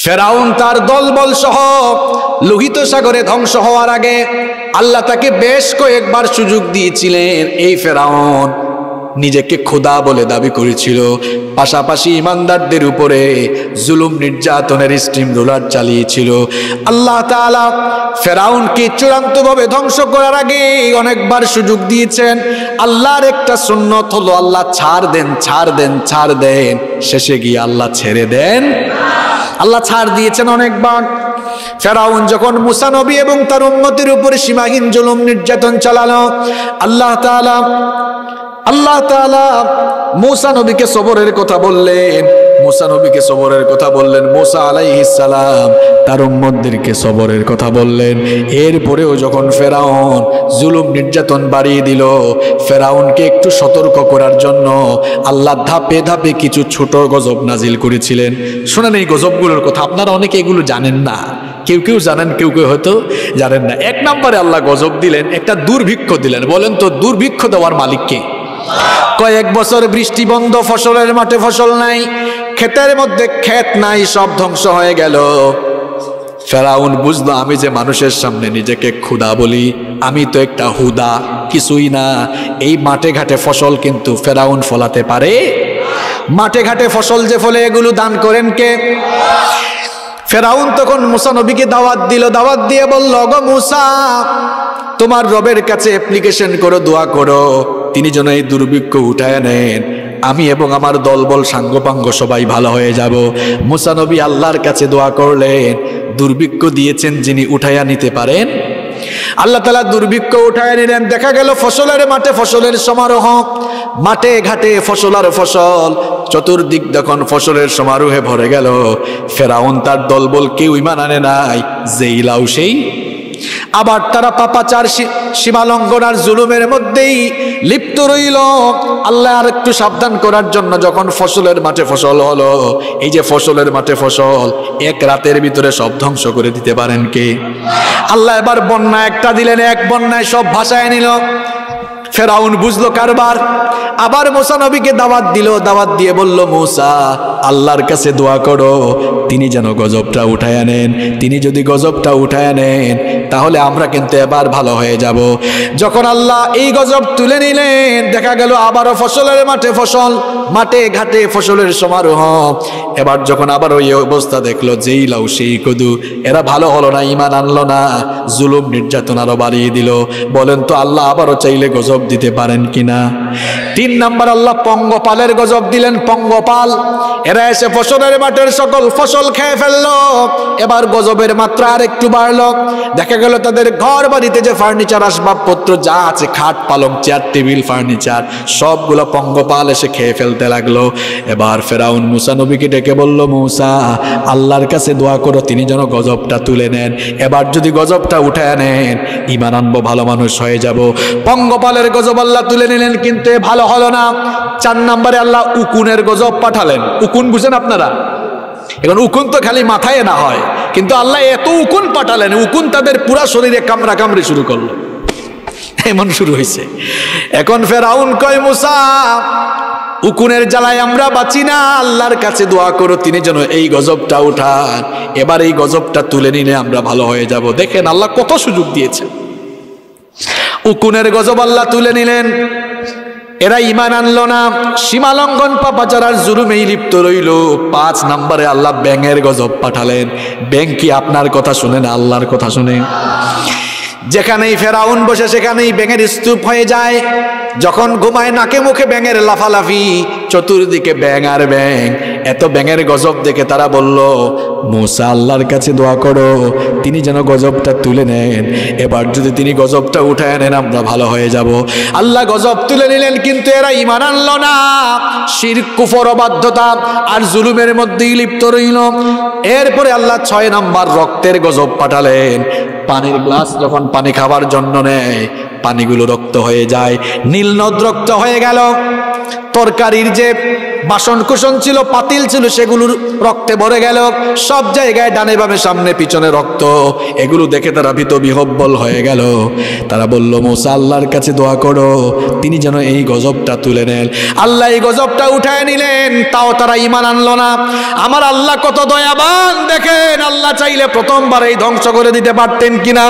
ফেরাউন তার দলবল সহ লোহিত সাগরে ধ্বংস হওয়ার আগে আল্লাহ তাকে বেশ কয়েকবার সুযোগ দিয়েছিলেন। এই ফেরাউন নিজেকে খোদা বলে দাবি করেছিল, পাশাপাশি ইমানদারদের উপরে জুলুম নির্যাতনের স্টিম রোলার চালিয়েছিল। আল্লাহ তাআলা ফেরাউনকে চূড়ান্তভাবে ধ্বংস করার আগে অনেকবার সুযোগ দিয়েছেন। আল্লাহর একটা সুন্নত হলো আল্লাহ ছাড় দেন, ছাড় দেন, ছাড় দেন, শেষে গিয়ে আল্লাহ ছেড়ে দেন। আল্লাহ ছাড় দিয়েছেন অনেকবার। ফেরাউন যখন মুসা নবী এবং তার উম্মতের উপরে সীমাহীন জুলুম নির্যাতন চালালো, আল্লাহ তাআলা মুসা নবীকে সবরের কথা বললেন, মুসা নবীকে সবরের কথা বললেন, মুসা আলাইহিস সালাম তার উম্মতদেরকে সবরের কথা বললেন। এরপরেও যখন ফেরাউন জুলুম নির্যাতন বাড়িয়ে দিল, ফেরাউনকে একটু সতর্ক করার জন্য আল্লাহ ধাপে ধাপে কিছু ছোট গজব নাজিল করেছিলেন। শোনেন এই গজবগুলোর কথা, আপনারা অনেকে এগুলো জানেন না, কেউ কেউ জানেন, কেউ কেউ হয়তো জানেন না। এক নম্বরে আল্লাহ গজব দিলেন, একটা দুর্ভিক্ষ দিলেন। বলেন তো দুর্ভিক্ষ দেওয়ার মালিক কে? কয়েক বছর বৃষ্টি বন্ধ, ফসলের মাঠে ফসল নাই, ক্ষেতের মধ্যে ক্ষেত নাই, সব ধ্বংস হয়ে গেল। ফেরাউন বুঝলো আমি যে মানুষের সামনে নিজেকে খোদা বলি, আমি তো একটা হুদা, কিছুই না। এই মাঠে ঘাটে ফসল কিন্তু ফেরাউন ফলাতে পারে? মাঠে ঘাটে ফসল যে ফলে এগুলো দান করেন কে? ফেরাউন তখন মুসা নবীকে দাওয়াত দিল, দাওয়াত দিয়ে বলল, গো মুসা, তোমার রবের কাছে অ্যাপ্লিকেশন করো, দোয়া করো, তিনি যেন এই দুর্ভিক্ষ উঠায় নেন, আমি এবং আমার দলবল সাঙ্গপাঙ্গ সবাই ভালো হয়ে যাব। মুসা নবী আল্লাহর কাছে দোয়া করলেন, দুর্ভিক্ষ দিয়েছেন যিনি উঠাইয়া নিতে পারেন। আল্লাহ তাআলা দুর্ভিক্ষ উঠায় নিলেন। দেখা গেল ফসলের মাঠে ফসলের সমারোহ, মাঠে ঘাটে ফসল আর ফসল, চতুর্দিক যখন ফসলের সমারোহে ভরে গেল, ফেরাউন তার দলবল কেউ ঈমান আনে নাই, যেই লাউ সেই। আবার তারা পাপাচার, সীমালঙ্ঘন আর জুলুমের মধ্যেই লিপ্ত রইল। আল্লাহ আর একটু সাবধান করার জন্য যখন ফসলের মাঠে ফসল হলো, এই যে ফসলের মাঠে ফসল এক রাতের ভিতরে সব ধ্বংস করে দিতে পারেন কে? আল্লাহ এবার বন্যা একটা দিলেন, এক বন্যায় সব ভাসায় নিল। ফেরাউন বুঝলো কারবার, আবার মুসা নবীকে দাওয়াত দিল, দাওয়াত দিয়ে বলল, মুসা আল্লাহর কাছে দোয়া করো, তিনি যেন গজবটা উঠায় নেন। তিনি যদি গজবটা উঠায় নেন তাহলে আমরা কিন্তু এবার ভালো হয়ে যাব। যখন আল্লাহ এই গজব তুলে নিলেন, দেখা গেল আবারও ফসলের মাঠে ফসল, মাঠে ঘাটে ফসলের সমারোহ। এবার যখন আবার ওই অবস্থা দেখলো, যেই লাউ সেই কদু, এরা ভালো হলো না, ঈমান আনলো না, জুলুম নির্যাতন আরো বাড়িয়ে দিল। বলেন তো আল্লাহ আবারও চাইলে গজব দিতে পারেন কিনা? 3 নাম্বার আল্লাহ পঙ্গপালের গজব দিলেন। পঙ্গপাল এরা এসে ফসলের মাঠের সকল ফসল খেয়ে ফেললো। এবার গজবের মাত্রা আর একটু বাড়লো। দেখা গেল তাদের ঘর বাড়িতে যে ফার্নিচার আসবাবপত্র যা আছে, খাট পালং চেয়ার টেবিল ফার্নিচার, সবগুলো পঙ্গপাল এসে খেয়ে ফেলতে লাগলো। এবার ফেরাউন মুসা নবীকে ডেকে বলল, মুসা আল্লাহর কাছে দোয়া করো, তিনি যেন গজবটা তুলে নেন। এবার যদি গজবটা উঠায় নেন, ঈমান আনবো, ভালো মানুষ হয়ে যাব। পঙ্গপালের গজব আল্লাহ তুলে নিলেন, কিন্তু ভালো হলো না। 4 নম্বরে আল্লাহ উকুনের গজব পাঠালেন। উকুন বুঝেন আপনারা? এখন উকুন তো খালি মাথায় না হয়, কিন্তু আল্লাহ এত উকুন পাঠালেন, উকুন তাদের পুরা শরীরে কামড়া কামড়ি শুরু করলো, এমন শুরু হয়েছে। এখন ফেরাউন কয়, মুসা উকুনের জ্বালায় আমরা বাঁচি না, আল্লাহর কাছে দোয়া করো, তিনি যেন এই গজবটা উঠান। এবার এই গজবটা তুলে নিলে আমরা ভালো হয়ে যাব। দেখেন আল্লাহ কত সুযোগ দিয়েছে। উকুনের গজব আল্লাহ তুলে নিলেন, এরা ঈমান আনলো না, সীমালঙ্ঘন পাপাচার আর জুলুমেই লিপ্ত রইল। 5 নম্বরে আল্লাহ ব্যাঙের গজব পাঠালেন। ব্যাঙ কি আপনার কথা শুনে না, আল্লাহর কথা শুনে? যেখানেই ফেরাউন বসে সেখানেই ব্যাঙের স্তূপ হয়ে যায়। যখন ঘুমায় নাকে মুখে ব্যাঙের লাফালাফি, চতুর্দিকে ব্যাঙ আর ব্যাঙ। এত ব্যাঙের গজব দেখে তারা বলল, মুসা আল্লাহর কাছে দোয়া করো, তিনি যেন গজবটা তুলে নেন। এবার যদি তিনি গজবটা উঠায় নেন আমরা ভালো হয়ে যাব। আল্লাহ গজব তুলে নিলেন, কিন্তু এরা ঈমান আনলো না, শিরক কুফর অবাধ্যতা আর জুলুমের মধ্যেই লিপ্ত রইল। এরপরে আল্লাহ 6 নম্বর রক্তের গজব পাঠালেন। পানির গ্লাস যখন পানি খাবার জন্য নেয়, পানিগুলো রক্ত হয়ে যায়, নীল নদ রক্ত হয়ে গেল। তরকারির যে বাসন কুসন ছিল, পাতিল ছিল, সেগুলোর রক্তে ভরে গেল। সব জায়গায় ডানে বামে সামনে পিছনে রক্ত। এগুলো দেখে তারা ভীত বিহব্বল হয়ে গেল। তারা বলল, মুসা আল্লাহর কাছে দোয়া করো তিনি যেন এই গজবটা তুলে নেন। আল্লাহ এই গজবটা উঠায় নিলেন, তাও তারা ঈমান আনলো না। আমার আল্লাহ কত দয়াবান দেখেন, আল্লাহ চাইলে প্রথমবার এই ধ্বংস করে দিতে পারতেন কিনা?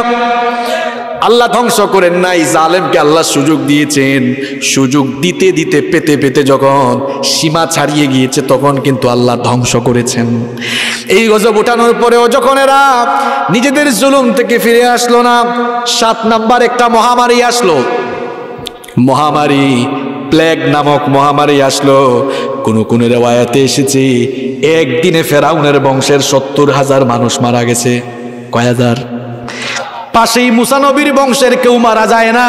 আল্লাহ ধ্বংস করেন নাই, জালেমকে আল্লাহ সুযোগ দিয়েছেন। সুযোগ দিতে দিতে পেতে পেতে যখন সীমা ছাড়িয়ে গিয়েছে তখন কিন্তু আল্লাহ ধ্বংস করেছেন। এই গজব ওঠানোর পরেও যখন এরা নিজেদের জুলুম থেকে ফিরে আসলো না, 7 নাম্বার একটা মহামারী আসলো। মহামারী, প্লেগ নামক মহামারী আসলো। কোন রিওয়ায়াতে এসেছে একদিনে ফেরাউনের বংশের 70,000 মানুষ মারা গেছে। কয় হাজার? পাশেই মুসা নবীর বংশের কেউ মারা যায় না।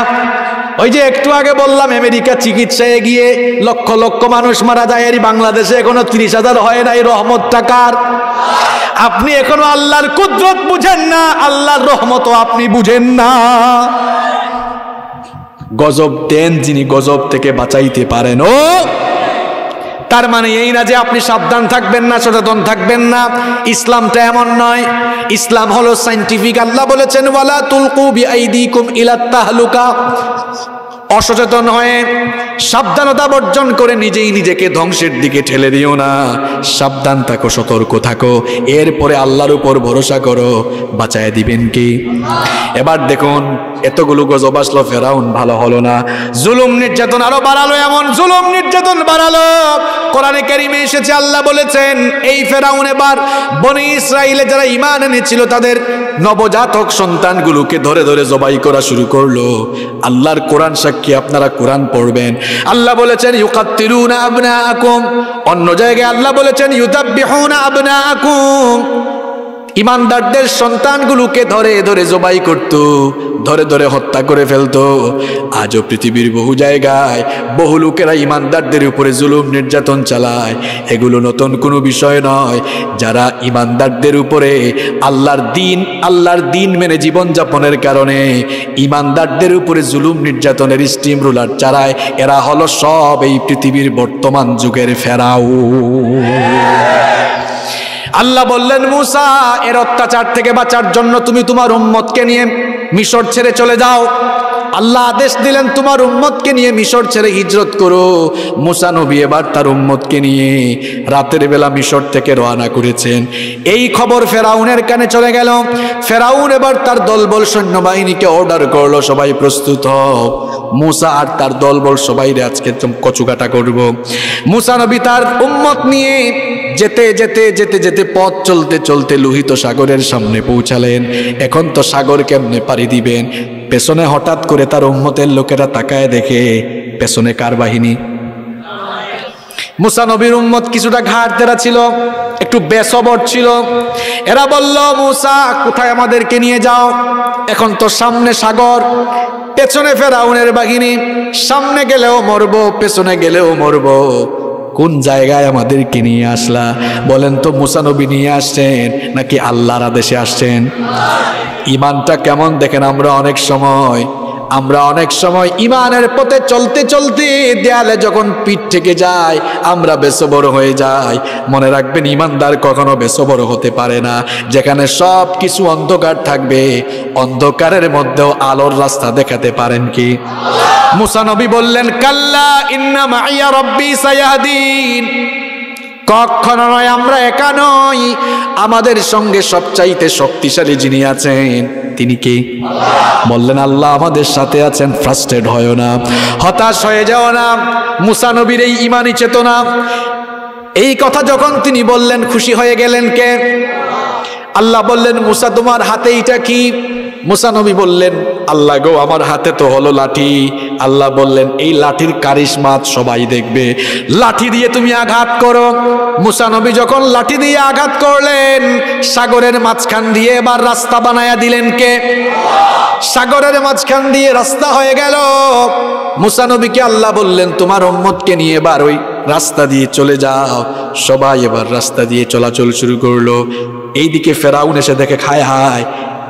ওই যে একটু আগে বললাম আমেরিকা চিকিৎসায় গিয়ে লক্ষ লক্ষ মানুষ মারা যায়, এর বাংলাদেশে এখনো 30,000 হয় নাই। রহমতটা কার? আপনি এখনো আল্লাহর কুদরত বুঝেন না, আল্লাহর রহমতও আপনি বুঝেন না। গজব দেন যিনি গজব থেকে বাঁচাইতে পারেন। ও তার মানে এই না যে আপনি সাবধান থাকবেন না, সচেতন থাকবেন না। ইসলামটা এমন নয়। ইসলাম হলো সায়েন্টিফিক। আল্লাহ বলেছেন, ওয়ালা তুলকু বিআইদিকুম ইলাত তাহলুকা। অসচেতন হয়ে সাবধানতা বর্জন করে নিজেই নিজেকে ধ্বংসের দিকে ঠেলে দিও না। সাবধান থাকো, সতর্ক থাকো, এরপরে আল্লাহর উপর ভরসা করো, বাঁচায় দিবেন কি? এবার দেখুন এতগুলো গজব আসলো, ফেরাউন ভালো হলো না। জুলুম নির্যাতন আরো বাড়ালো, এমন জুলুম নির্যাতন বাড়ালো। কোরআনে কারিমে এসেছে, আল্লাহ বলেছেন এই ফেরাউন এবার বনি ইসরাইলে যারা ঈমান এনেছিল তাদের নবজাতক সন্তানগুলোকে ধরে ধরে জবাই করা শুরু করলো। আল্লাহর কোরআন সাক্ষী, আপনারা কোরআন পড়বেন। আল্লাহ বলেছেন ইউকাত্তিলুনা আবনাআকুম, অন্য জায়গায় আল্লাহ বলেছেন ইউযাব্বিহুনা আবনাআকুম। ইমানদারদের সন্তানগুলোকে ধরে ধরে জবাই করত, ধরে ধরে হত্যা করে ফেলতো। আজও পৃথিবীর বহু জায়গায় বহু লোকেরা ইমানদারদের উপরে জুলুম নির্যাতন চালায়। এগুলো নতুন কোনো বিষয় নয়। যারা ইমানদারদের উপরে আল্লাহর দিন মেনে জীবনযাপনের কারণে ইমানদারদের উপরে জুলুম নির্যাতনের স্টিম রুলার চালায়, এরা হলো সব এই পৃথিবীর বর্তমান যুগের ফেরাউন। আল্লাহ বললেন, মুসা এর অত্যাচার থেকে বাঁচার জন্য তুমি তোমার উম্মতকে নিয়ে মিশর ছেড়ে চলে যাও। আল্লাহ আদেশ দিলেন তোমার উম্মতকে নিয়ে মিশর ছেড়ে হিজরত করো। মুসা নবী এবার তার উম্মতকে নিয়ে রাতের বেলা মিশর থেকে রওনা করেছেন। এই খবর ফেরাউনের কানে চলে গেল। ফেরাউন এবার তার দলবল সৈন্যবাহিনীকে অর্ডার করলো, সবাই প্রস্তুত হও, মুসা আর তার দলবল সবাই আজকে কচুকাটা করব। মুসা নবী তার উম্মত নিয়ে যেতে যেতে যেতে যেতে পথ চলতে চলতে লোহিত সাগরের সামনে পৌঁছালেন। এখন তো সাগর কেমনে পাড়ি দিবেন? পেছনে হঠাৎ করে তার উম্মতের লোকেরা তাকায় দেখে পেছনে কার বাহিনী? মুসা নবীর উম্মত কিছুটা ঘাড় তেরা ছিল, একটু বেসবর ছিল। এরা বলল, মুসা কোথায় আমাদেরকে নিয়ে যাও? এখন তো সামনে সাগর, পেছনে ফেরাউনের বাহিনী। সামনে গেলেও মরবো, পেছনে গেলেও মরবো, কোন জায়গায় আমাদেরকে নিয়ে আসলা? বলেন তো, মুসা নবী নিয়ে আসছেন নাকি আল্লাহর আদেশে আসছেন? ইমানটা কেমন দেখেন। আমরা অনেক সময় ইমানের পথে চলতে চলতে দেয়ালে যখন পিঠ থেকে যায় আমরা বেসবর হয়ে যাই। মনে রাখবেন, ইমানদার কখনো বেসবর হতে পারে না। যেখানে সব কিছু অন্ধকার থাকবে, অন্ধকারের মধ্যেও আলোর রাস্তা দেখাতে পারেন কি? মুসা নবী বললেন, কাল্লা ইন্না মাইয়া রব্বি সায়াহদিন। কখনো নয়, আমরা একা নই, আমাদের সঙ্গে সবচাইতে শক্তিশালী যিনি আছেন তিনি কে? বললেন, আল্লাহ আমাদের সাথে আছেন। ফ্রাস্ট্রেট হয় না, হতাশ হয়ে যাও না। মুসা নবীর এই ঈমানি চেতনা, এই কথা যখন তিনি বললেন খুশি হয়ে গেলেন কে? আল্লাহ বললেন, মুসা তোমার হাতে এটা কি? মুসা নবী বললেন, আল্লাহ গো আমার হাতে তো হলো লাঠি। আল্লাহ বললেন, এই লাঠির কারিশমাত সবাই দেখবে, লাঠি দিয়ে তুমি আঘাত করো। মুসা নবী যখন লাঠি দিয়ে আঘাত করলেন, সাগরের মাঝখান দিয়ে এবার রাস্তা বানায়া দিলেন কে? সাগরের মাঝখান দিয়ে রাস্তা হয়ে গেল। মুসা নবীকে আল্লাহ বললেন, তোমার উম্মতকে নিয়ে এবার ওই রাস্তা দিয়ে চলে যাও। সবাই এবার রাস্তা দিয়ে চলাচল শুরু করলো। এইদিকে ফেরাউন এসে দেখে, খায় হায়,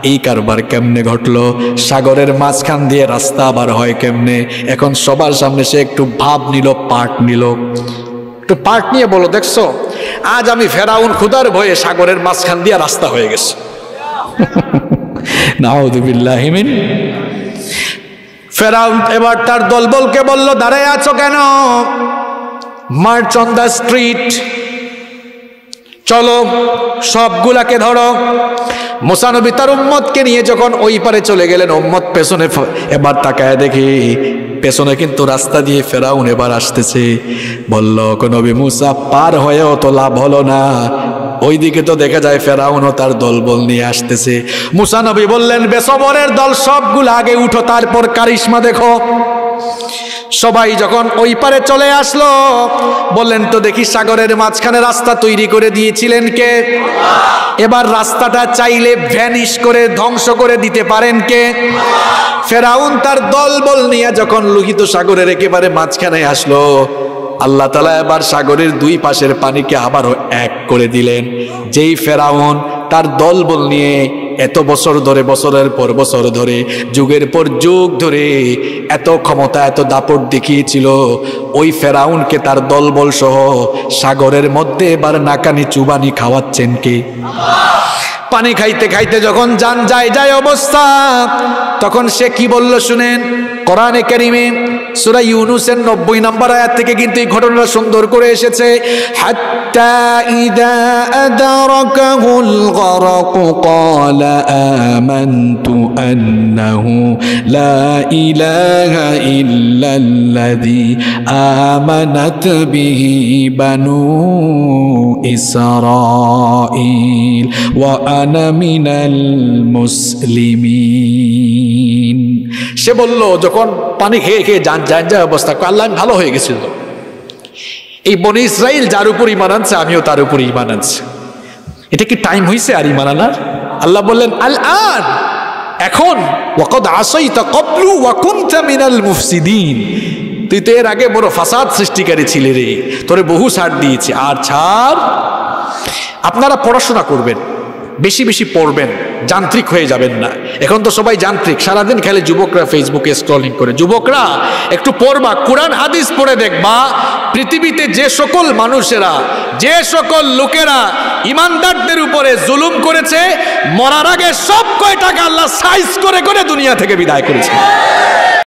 এই কারবার কেমনে ঘটলো? সাগরের মাঝখান দিয়ে রাস্তা আবার হয় কেমনে? এখন সবার সামনে সে একটু ভাব নিল, পাঠ নিল। একটু পার্ট নিয়ে বলো, দেখছো আজ আমি ফেরাউন ক্ষুধার ভয়ে সাগরের মাঝখান দিয়ে রাস্তা হয়ে গেছে। নাউযুবিল্লাহি মিন। ফেরাউন এবার তার দলবলকে বলল, দাঁড়ায় আছো কেন? মার্চ অন দ্য স্ট্রিট, চলো সবগুলাকে ধরো। মুসা নবী তার উম্মতকে নিয়ে যখন ওই পারে চলে গেলেন, উম্মত পেছনে এবার তাকায় দেখি পেছনে কিন্তু রাস্তা দিয়ে ফেরাউন এবার আসতেছে। বলল নবী মুসা, পার হয়েও তো লাভ হলো না, ওইদিকে তো দেখা যায় ফেরাউনও তার দলবল নিয়ে আসতেছে। মুসা নবী বললেন, বেসবরের দল সবগুলো আগে উঠো, তারপর কারিশমা দেখো। সবাই যখন ওই পারে চলে আসলো, বললেন তো দেখি সাগরের মাঝখানে রাস্তা তৈরি করে দিয়েছিলেন কে? এবার রাস্তাটা চাইলে ভ্যানিশ করে ধ্বংস করে দিতে পারেন কে? ফেরাউন তার দলবল নিয়ে যখন লোহিত সাগরের একেবারে মাঝখানে আসলো, আল্লাহ তাআলা এবার সাগরের দুই পাশের পানিকে আবারও এক করে দিলেন। যেই ফেরাউন তার দলবল নিয়ে এত বছর ধরে, বছরের পর বছর ধরে, যুগের পর যুগ ধরে এত ক্ষমতা, এত দাপট দেখিয়েছিল, ওই ফেরাউনকে তার দলবল সহ সাগরের মধ্যে এবার নাকানি চুবানি খাওয়াচ্ছেন কে? পানি খাইতে খাইতে যখন জান যায় যায় অবস্থা, তখন সে কি বলল শুনেন। কোরআনে কারিমে সূরা ইউনূসের 90 নম্বর আয়াত থেকে কিন্তু এই ঘটনাটা সুন্দর করে এসেছে। হাত্তা ইযা আদরাকাহুল গরক ক্বালা আমানতু আন্নাহু লা ইলাহা ইল্লাল্লাযী আমানাত বিহি বানু ইসরাঈল ওয়া আনা মিনাল মুসলিমিন। সে বলল যখন পানি খেয়ে খেয়ে যান যায় অবস্থা, আল্লাহ আমি ভালো হয়ে গেছিল, এই বনি ইসরাইল যার উপর ঈমান আনছে আমিও তার উপর ঈমান আনছি। এটা কি টাইম হয়েছে আর ঈমান আনার? আল্লাহ বললেন, আল আন, এখন, ওয়াকাদ আসাইতা ক্বাবলু ওয়া কুনতা মিনাল মুফসিদিন, তুই তো এর আগে বড় ফাসাদ সৃষ্টিকারী ছিলে রে, তোরে বহু ছাড় দিয়েছি, আর ছাড়। আপনারা পড়াশোনা করবেন, বেশি বেশি পড়বেন, যান্ত্রিক হয়ে যাবেন না। এখন তো সবাই যান্ত্রিক, সারাদিন খেলে যুবকরা ফেসবুকে স্ক্রলিং করে। যুবকরা একটু পড়বা, কোরআন হাদিস পড়ে দেখবা পৃথিবীতে যে সকল মানুষেরা, যে সকল লোকেরা ইমানদারদের উপরে জুলুম করেছে, মরার আগে সব কয়টাকে আল্লাহ সাইজ করে করে দুনিয়া থেকে বিদায় করেছে।